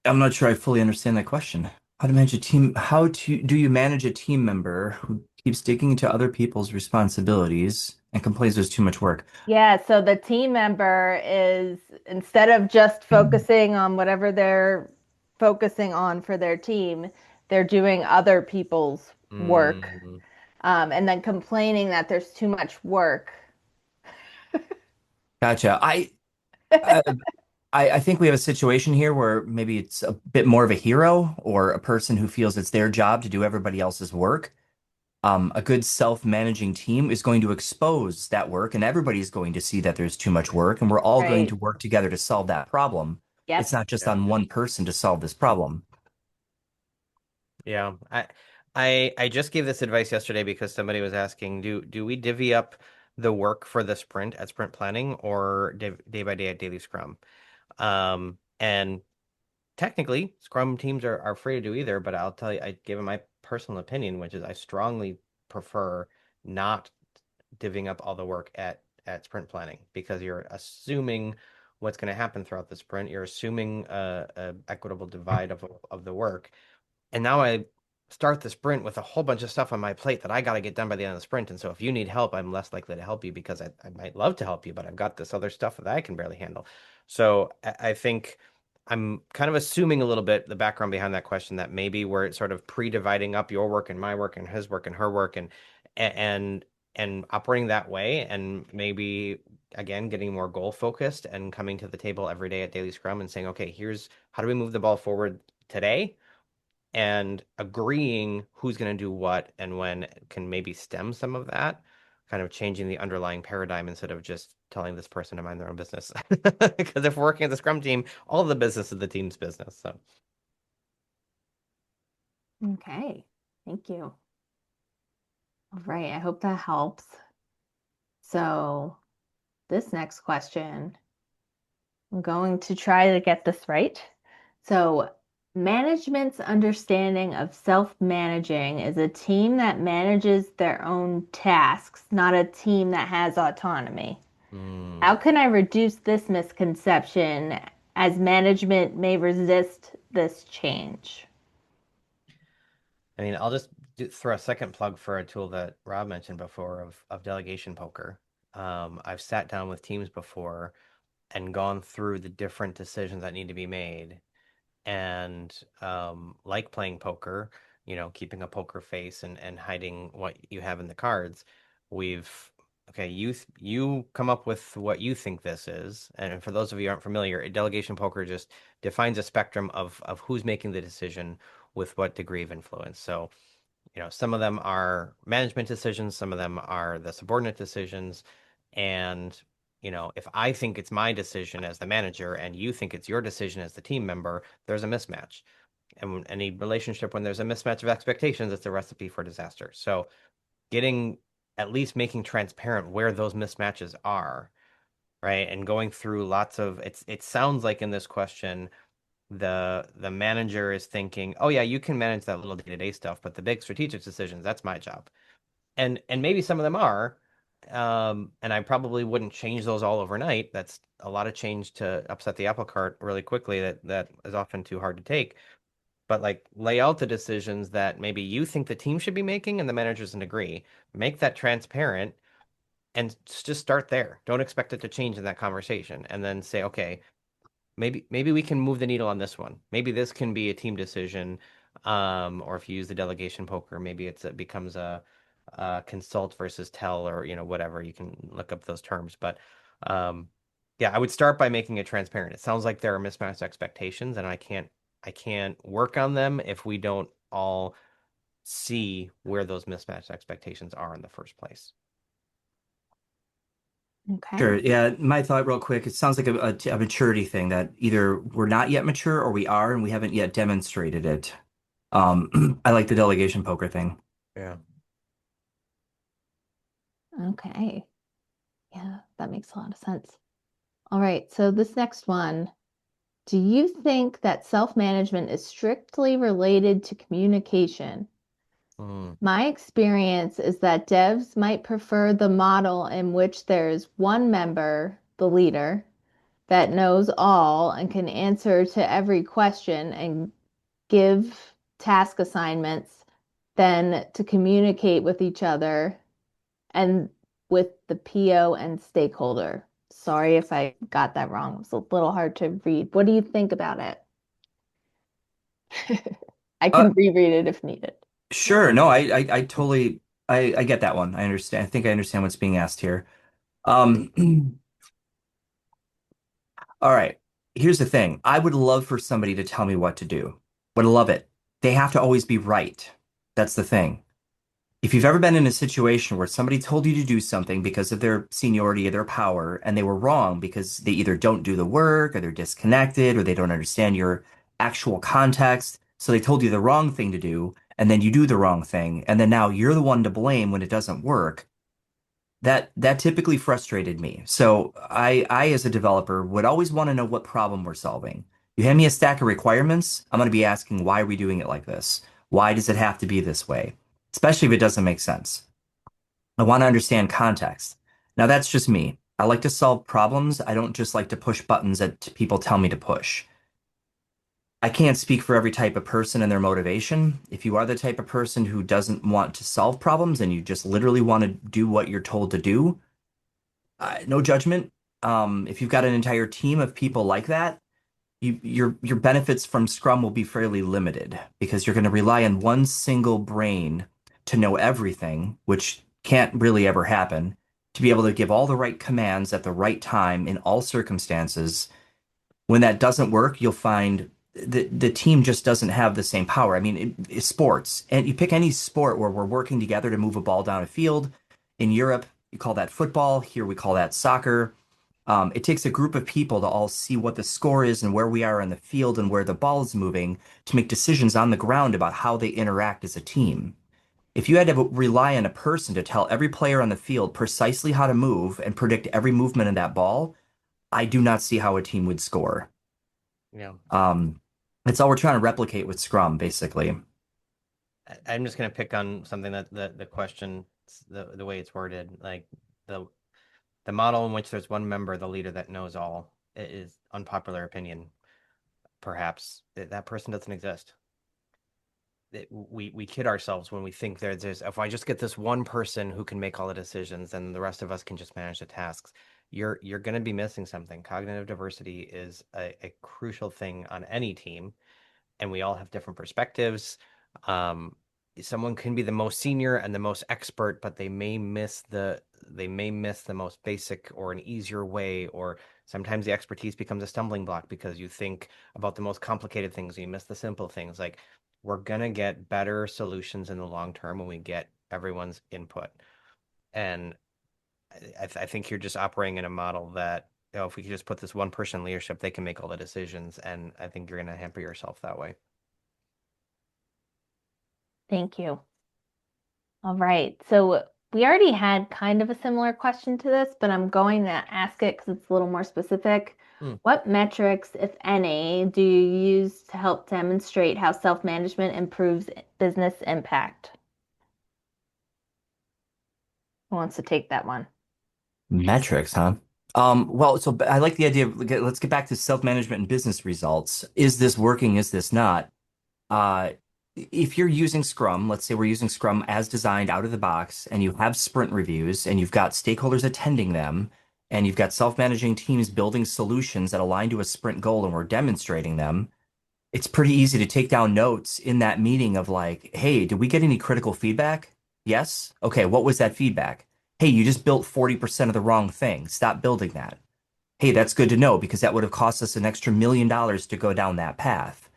I'm not sure I fully understand that question. How to manage a team? How to do you manage a team member who keeps digging into other people's responsibilities and complains there's too much work? Yeah, so the team member is instead of just focusing on whatever they're focusing on for their team, they're doing other people's work, Hmm. and then complaining that there's too much work. Gotcha. Uh, I think we have a situation here where maybe it's a bit more of a hero or a person who feels it's their job to do everybody else's work. A good self-managing team is going to expose that work, and everybody's going to see that there's too much work, and we're all going Right. to work together to solve that problem. It's Yep. not just Yeah. on one person to solve this problem. Yeah. I just gave this advice yesterday because somebody was asking, do we divvy up the work for the sprint at sprint planning or day by day at daily scrum? And technically, Scrum teams are free to do either, but I'll tell you, I give it my personal opinion, which is I strongly prefer not divvying up all the work at sprint planning because you're assuming what's going to happen throughout the sprint. You're assuming a equitable divide of the work. And now I start the sprint with a whole bunch of stuff on my plate that I got to get done by the end of the sprint. And so if you need help, I'm less likely to help you because I might love to help you, but I've got this other stuff that I can barely handle. So I think I'm kind of assuming a little bit the background behind that question that maybe we're sort of pre-dividing up your work and my work and his work and her work and and operating that way and maybe again getting more goal focused and coming to the table every day at daily scrum and saying, okay, here's how do we move the ball forward today? And agreeing who's going to do what and when can maybe stem some of that, kind of changing the underlying paradigm instead of just telling this person to mind their own business. Because if we're working as a scrum team, all of the business is the team's business. So, Okay. Thank you. All right. I hope that helps. So, this next question, I'm going to try to get this right. So, management's understanding of self-managing is a team that manages their own tasks, not a team that has autonomy. mm, How can I reduce this misconception as management may resist this change? I mean, I'll just throw a second plug for a tool that Rob mentioned before of Delegation Poker. I've sat down with teams before and gone through the different decisions that need to be made and like playing poker, keeping a poker face and hiding what you have in the cards, we've okay, you come up with what you think this is. And for those of you who aren't familiar, delegation poker just defines a spectrum of who's making the decision with what degree of influence. So, some of them are management decisions, some of them are the subordinate decisions. And, if I think it's my decision as the manager and you think it's your decision as the team member, there's a mismatch. And any relationship, when there's a mismatch of expectations, it's a recipe for disaster. So, getting at least making transparent where those mismatches are right? And going through lots of it sounds like in this question the manager is thinking, oh yeah, you can manage that little day-to-day stuff, but the big strategic decisions, that's my job. And maybe some of them are, and I probably wouldn't change those all overnight. That's a lot of change to upset the apple cart really quickly. That is often too hard to take. But like lay out the decisions that maybe you think the team should be making, and the manager doesn't agree. Make that transparent, and just start there. Don't expect it to change in that conversation, and then say, okay, maybe we can move the needle on this one. Maybe this can be a team decision. Or if you use the delegation poker, maybe it becomes consult versus tell, or whatever. You can look up those terms. But um, yeah, I would start by making it transparent. It sounds like there are mismatched expectations, and I can't work on them if we don't all see where those mismatched expectations are in the first place. Okay. Sure. Yeah. My thought real quick, it sounds like a maturity thing that either we're not yet mature or we are and we haven't yet demonstrated it. I like the delegation poker thing. Yeah. Okay. Yeah, that makes a lot of sense. All right. So this next one, do you think that self-management is strictly related to communication? Mm. My experience is that devs might prefer the model in which there's one member, the leader, that knows all and can answer to every question and give task assignments than to communicate with each other and with the PO and stakeholder. Sorry if I got that wrong. It was a little hard to read. What do you think about it? I Uh, can reread it if needed. sure. No, I totally, I get that one. I understand. I think I understand what's being asked here. Um, all right. Here's the thing. I would love for somebody to tell me what to do. Would love it. They have to always be right. That's the thing. If you've ever been in a situation where somebody told you to do something because of their seniority or their power, and they were wrong because they either don't do the work or they're disconnected or they don't understand your actual context, so they told you the wrong thing to do, and then you do the wrong thing, and then now you're the one to blame when it doesn't work, that typically frustrated me. So I as a developer would always want to know what problem we're solving. You hand me a stack of requirements, I'm going to be asking, why are we doing it like this? Why does it have to be this way? Especially if it doesn't make sense. I want to understand context. Now that's just me. I like to solve problems. I don't just like to push buttons that people tell me to push. I can't speak for every type of person and their motivation. If you are the type of person who doesn't want to solve problems and you just literally want to do what you're told to do, no judgment. If you've got an entire team of people like that, your benefits from Scrum will be fairly limited because you're going to rely on one single brain to know everything, which can't really ever happen, to be able to give all the right commands at the right time in all circumstances. When that doesn't work, you'll find the team just doesn't have the same power. I mean, it's sports, and you pick any sport where we're working together to move a ball down a field. In Europe, you call that football. Here we call that soccer. It takes a group of people to all see what the score is and where we are on the field and where the ball is moving to make decisions on the ground about how they interact as a team. If you had to rely on a person to tell every player on the field precisely how to move and predict every movement of that ball, I do not see how a team would score. Yeah. Um, it's all we're trying to replicate with Scrum, basically. I'm just going to pick on something that the question, the way it's worded, like the the model in which there's one member, the leader that knows all, is unpopular opinion. Perhaps that person doesn't exist. We kid ourselves when we think there's if I just get this one person who can make all the decisions, then the rest of us can just manage the tasks. You're going to be missing something. Cognitive diversity is a crucial thing on any team, and we all have different perspectives. Um, Someone can be the most senior and the most expert, but they may miss the most basic or an easier way, or sometimes the expertise becomes a stumbling block because you think about the most complicated things, and you miss the simple things. Like we're gonna get better solutions in the long term when we get everyone's input. And I think you're just operating in a model that, if we could just put this one person in leadership, they can make all the decisions. And I think you're going to hamper yourself that way. Thank you. All right. So we already had kind of a similar question to this, but I'm going to ask it because it's a little more specific. Hmm. What metrics, if any, do you use to help demonstrate how self-management improves business impact? Who wants to take that one? Metrics, huh? Well, so I like the idea of let's get back to self-management and business results. Is this working? Is this not? Uh, if you're using Scrum, let's say we're using Scrum as designed out of the box, and you have sprint reviews, and you've got stakeholders attending them, and you've got self-managing teams building solutions that align to a sprint goal, and we're demonstrating them, it's pretty easy to take down notes in that meeting of like, hey, did we get any critical feedback? Yes. Okay, what was that feedback? Hey, you just built 40% of the wrong thing. Stop building that. Hey, that's good to know because that would have cost us an extra $1 million to go down that path.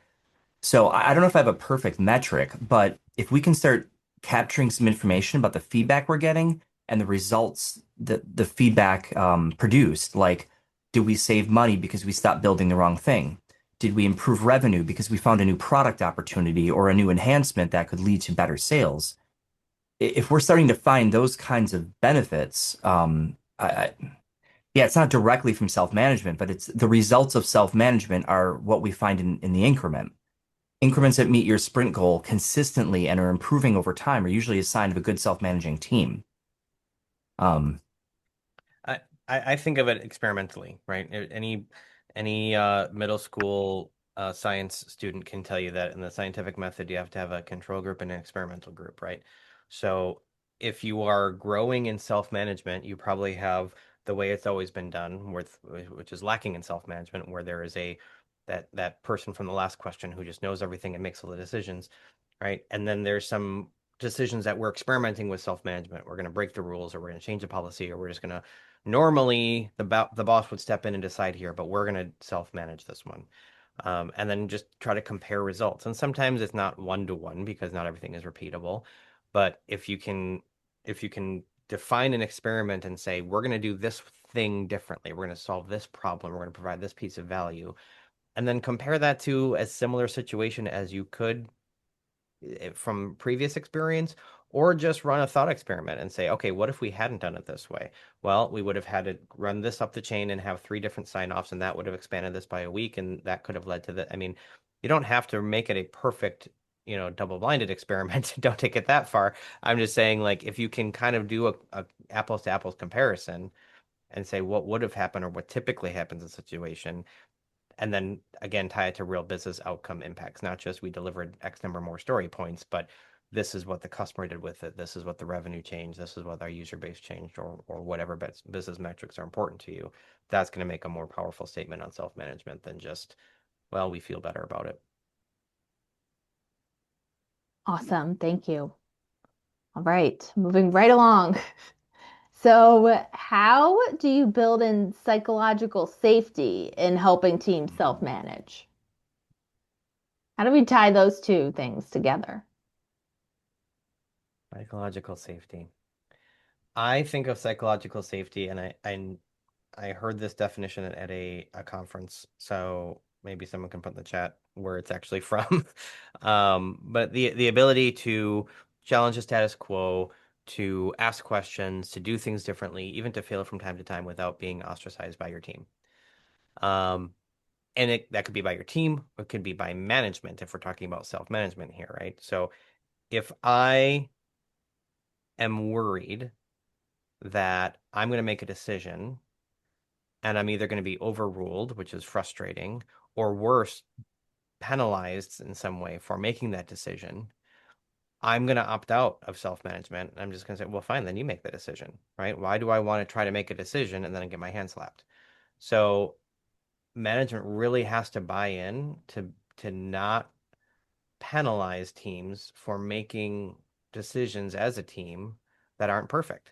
So I don't know if I have a perfect metric, but if we can start capturing some information about the feedback we're getting and the results that the feedback produced, like did we save money because we stopped building the wrong thing? Did we improve revenue because we found a new product opportunity or a new enhancement that could lead to better sales? If we're starting to find those kinds of benefits, yeah, it's not directly from self-management, but it's the results of self-management are what we find in the increment. Increments that meet your sprint goal consistently and are improving over time are usually a sign of a good self-managing team. Um, I think of it experimentally, right? Any middle school science student can tell you that in the scientific method, you have to have a control group and an experimental group, right? So if you are growing in self-management, you probably have the way it's always been done, which is lacking in self-management, where there is that person from the last question who just knows everything and makes all the decisions, right? And then there's some decisions that we're experimenting with self-management. We're going to break the rules, or we're going to change the policy, or we're just going to normally the boss would step in and decide here, but we're going to self-manage this one. And then just try to compare results. And sometimes it's not one to one because not everything is repeatable. But if you can define an experiment and say, we're going to do this thing differently, we're going to solve this problem, we're going to provide this piece of value, and then compare that to a similar situation as you could from previous experience, or just run a thought experiment and say, okay, what if we hadn't done it this way? Well, we would have had to run this up the chain and have 3 different sign-offs, and that would have expanded this by a week, and that could have led to the, I mean, you don't have to make it a perfect, double-blinded experiment. Don't take it that far. I'm just saying, like, if you can kind of do a apples to apples comparison and say what would have happened or what typically happens in a situation, and then again tie it to real business outcome impacts, not just we delivered X number more story points, but this is what the customer did with it, this is what the revenue changed, this is what our user base changed, or whatever business metrics are important to you. That's going to make a more powerful statement on self-management than just, well, we feel better about it. Awesome. Thank you. All right, moving right along. So, how do you build in psychological safety in helping teams self-manage? How do we tie those two things together? Psychological safety. I think of psychological safety, and I heard this definition at a conference, so maybe someone can put in the chat where it's actually from. But the ability to challenge the status quo, to ask questions, to do things differently, even to fail from time to time without being ostracized by your team. Um, and that could be by your team, or it could be by management if we're talking about self-management here, right? So if I am worried that I'm going to make a decision and I'm either going to be overruled, which is frustrating, or worse, penalized in some way for making that decision, I'm going to opt out of self-management. I'm just going to say, well, fine, then you make the decision, right? Why do I want to try to make a decision and then get my hand slapped? So management really has to buy in to not penalize teams for making decisions as a team that aren't perfect.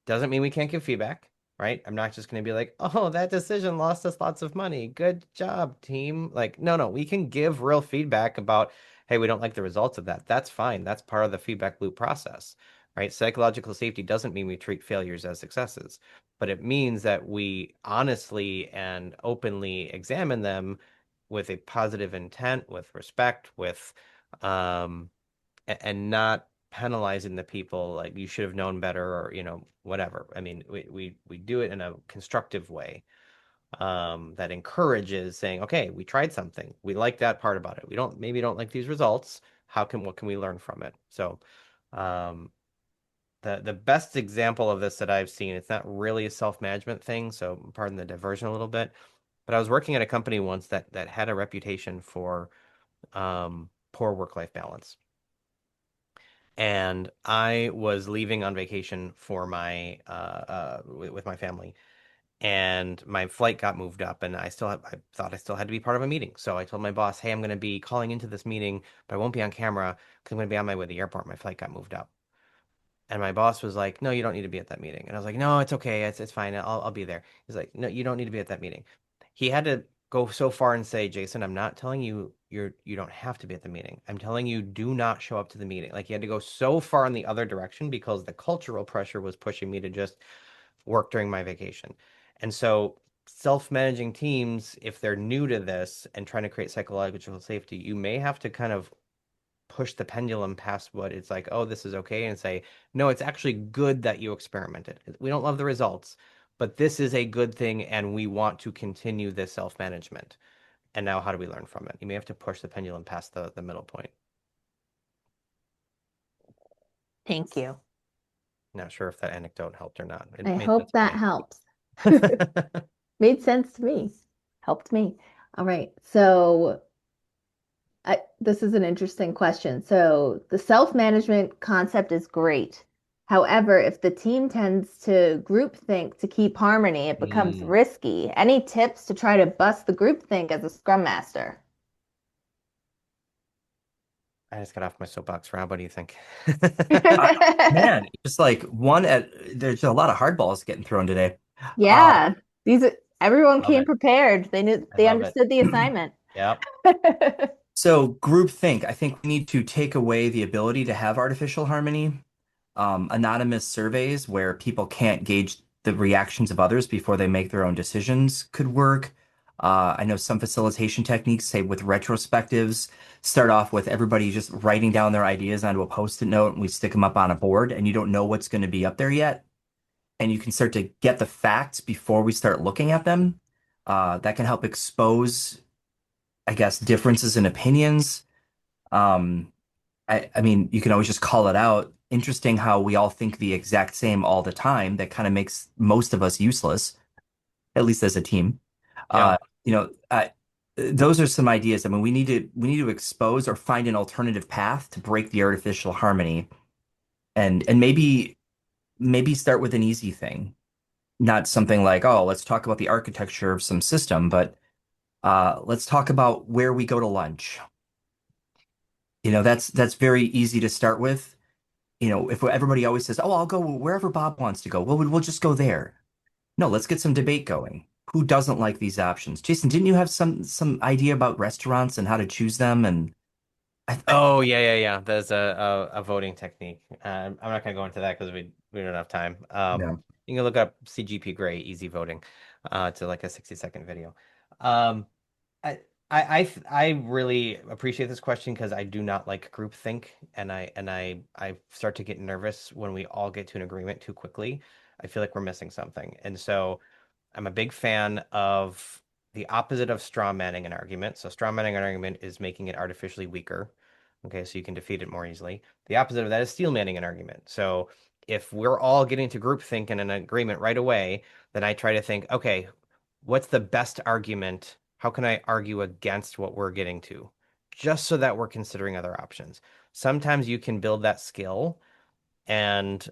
Doesn't mean we can't give feedback, right? I'm not just going to be like, oh, that decision lost us lots of money. Good job, team. Like, no, we can give real feedback about, hey, we don't like the results of that. That's fine. That's part of the feedback loop process, right? Psychological safety doesn't mean we treat failures as successes, but it means that we honestly and openly examine them with a positive intent, with respect, with and not penalizing the people like you should have known better or whatever. I mean, we do it in a constructive way that encourages saying, okay, we tried something. We like that part about it. We don't like these results. What can we learn from it? So um, the best example of this that I've seen, it's not really a self-management thing, so pardon the diversion a little bit, but I was working at a company once that had a reputation for poor work-life balance. And I was leaving on vacation for my with my family, and my flight got moved up, and I thought I still had to be part of a meeting. So I told my boss, "Hey, I'm going to be calling into this meeting, but I won't be on camera because I'm going to be on my way to the airport. My flight got moved up." And my boss was like, "No, you don't need to be at that meeting." And I was like, "No, it's okay. It's fine. I'll be there." He's like, "No, you don't need to be at that meeting." He had to go so far and say, "Jason, I'm not telling you you don't have to be at the meeting. I'm telling you do not show up to the meeting." Like he had to go so far in the other direction because the cultural pressure was pushing me to just work during my vacation. And so self-managing teams, if they're new to this and trying to create psychological safety, you may have to kind of push the pendulum past what it's like, oh, this is okay, and say, no, it's actually good that you experimented. We don't love the results, but this is a good thing, and we want to continue this self-management. And now, how do we learn from it? You may have to push the pendulum past the middle point. Thank you. Not sure if that anecdote helped or not. It I made hope sense to that me. helps. Made sense to me. Helped me. All right. So this is an interesting question. So the self-management concept is great. However, if the team tends to groupthink to keep harmony, it becomes Mm. risky. Any tips to try to bust the groupthink as a Scrum Master? I just got off my soapbox. Rob, what do you think? Uh, man, just like there's a lot of hardballs getting thrown today. Uh, Yeah, everyone Love came it. prepared. I They love it. understood the assignment. Yep. so groupthink, I think we need to take away the ability to have artificial harmony. Anonymous surveys where people can't gauge the reactions of others before they make their own decisions could work. I know some facilitation techniques, say with retrospectives, start off with everybody just writing down their ideas onto a post-it note and we stick them up on a board and you don't know what's going to be up there yet. And you can start to get the facts before we start looking at them. That can help expose, I guess, differences in opinions. Um, I mean, you can always just call it out. Interesting how we all think the exact same all the time. That kind of makes most of us useless, at least as a team. Yeah. Uh, you know, those are some ideas. I mean, we need to expose or find an alternative path to break the artificial harmony, and maybe start with an easy thing, not something like, oh, let's talk about the architecture of some system, but let's talk about where we go to lunch. That's very easy to start with. If everybody always says, "Oh, I'll go wherever Bob wants to go," well, we'll just go there. No, let's get some debate going. Who doesn't like these options? Jason, didn't you have some idea about restaurants and how to choose them? And I Oh, yeah. There's a voting technique. I'm not going to go into that because we don't have time. no. You can look up CGP Grey easy voting. To like a 60-second video. Um, I I really appreciate this question because I do not like groupthink, and I start to get nervous when we all get to an agreement too quickly. I feel like we're missing something, and so I'm a big fan of the opposite of straw manning an argument. So straw manning an argument is making it artificially weaker. Okay, so you can defeat it more easily. The opposite of that is steel manning an argument. So if we're all getting to groupthink and an agreement right away, then I try to think, okay, what's the best argument? How can I argue against what we're getting to? Just so that we're considering other options. Sometimes you can build that skill and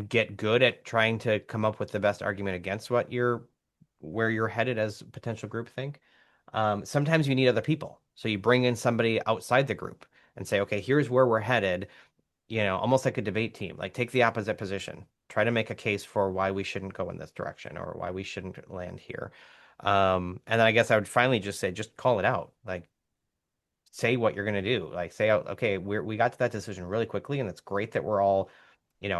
get good at trying to come up with the best argument against where you're headed as potential groupthink. Sometimes you need other people. So you bring in somebody outside the group and say, okay, here's where we're headed, almost like a debate team, like take the opposite position, try to make a case for why we shouldn't go in this direction or why we shouldn't land here. And then I guess I would finally just say, just call it out. Like, say what you're going to do. Like, say, okay, we got to that decision really quickly, and it's great that we're all,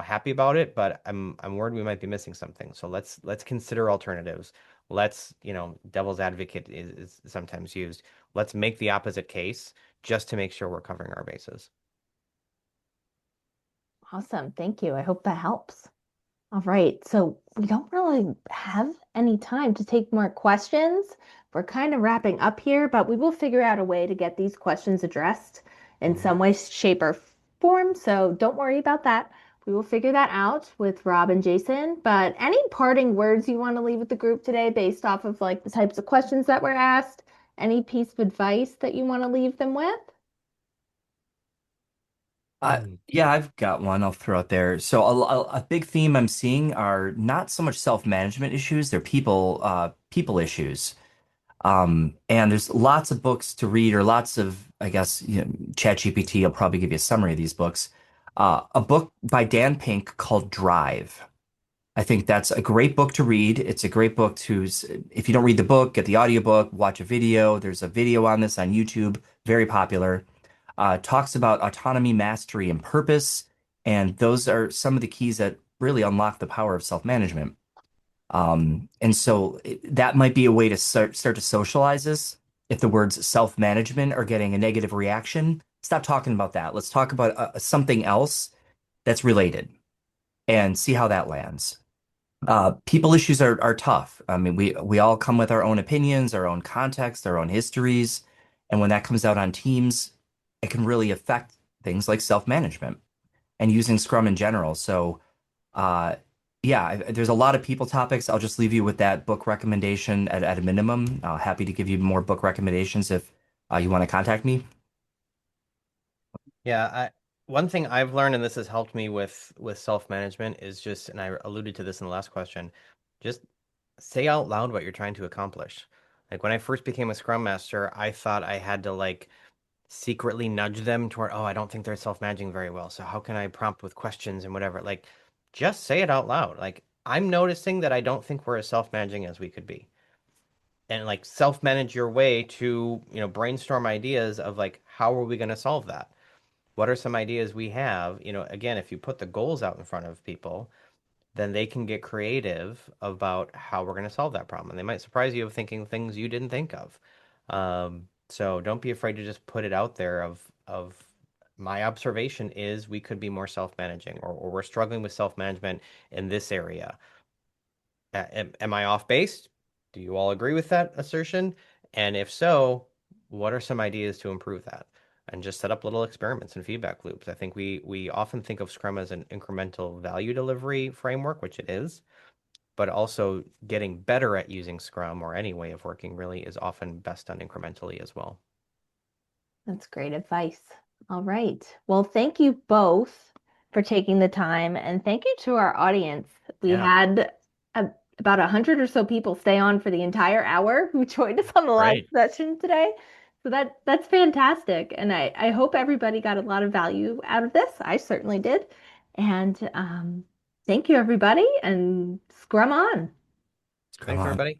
happy about it. But I'm worried we might be missing something. So let's consider alternatives. Let's, devil's advocate is sometimes used. Let's make the opposite case just to make sure we're covering our bases. Awesome. Thank you. I hope that helps. All right. So we don't really have any time to take more questions. We're kind of wrapping up here, but we will figure out a way to get these questions addressed in Mhm. some way, shape, or form. So don't worry about that. We will figure that out with Rob and Jason. But any parting words you want to leave with the group today based off of like the types of questions that were asked? Any piece of advice that you want to leave them with? Yeah, I've got one I'll throw out there. So a big theme I'm seeing are not so much self-management issues, they're people issues. And there's lots of books to read, or lots of, I guess, ChatGPT will probably give you a summary of these books. A book by Dan Pink called Drive. I think that's a great book to read. It's a great book if you don't read the book, get the audiobook, watch a video. There's a video on this on YouTube, very popular. Talks about autonomy, mastery, and purpose. And those are some of the keys that really unlock the power of self-management. And so that might be a way to start to socialize this. If the words self-management are getting a negative reaction, stop talking about that. Let's talk about something else that's related and see how that lands. People issues are tough. I mean, we all come with our own opinions, our own context, our own histories, and when that comes out on teams, it can really affect things like self-management and using Scrum in general. So, uh, yeah, there's a lot of people topics. I'll just leave you with that book recommendation at a minimum. Happy to give you more book recommendations if you want to contact me. Yeah, one thing I've learned, and this has helped me with self-management, is just, and I alluded to this in the last question, just say out loud what you're trying to accomplish. Like when I first became a Scrum Master, I thought I had to like secretly nudge them toward, oh, I don't think they're self-managing very well. So how can I prompt with questions and whatever? Like, just say it out loud. Like, I'm noticing that I don't think we're as self-managing as we could be. And like self-manage your way to, brainstorm ideas of like, how are we going to solve that? What are some ideas we have? Again, if you put the goals out in front of people, then they can get creative about how we're going to solve that problem. And they might surprise you of thinking things you didn't think of. So don't be afraid to just put it out there of my observation is we could be more self-managing, or we're struggling with self-management in this area. Am I off base? Do you all agree with that assertion? And if so, what are some ideas to improve that? And just set up little experiments and feedback loops. I think we often think of Scrum as an incremental value delivery framework, which it is, but also getting better at using Scrum or any way of working really is often best done incrementally as well. That's great advice. All right. Well, thank you both for taking the time, and thank you to our audience. We Yeah, had a, about 100 or so people stay on for the entire hour who joined us on the live great. session today. So that's fantastic. And I hope everybody got a lot of value out of this. I certainly did. And thank you, everybody, and scrum on. Come Thanks, on. everybody.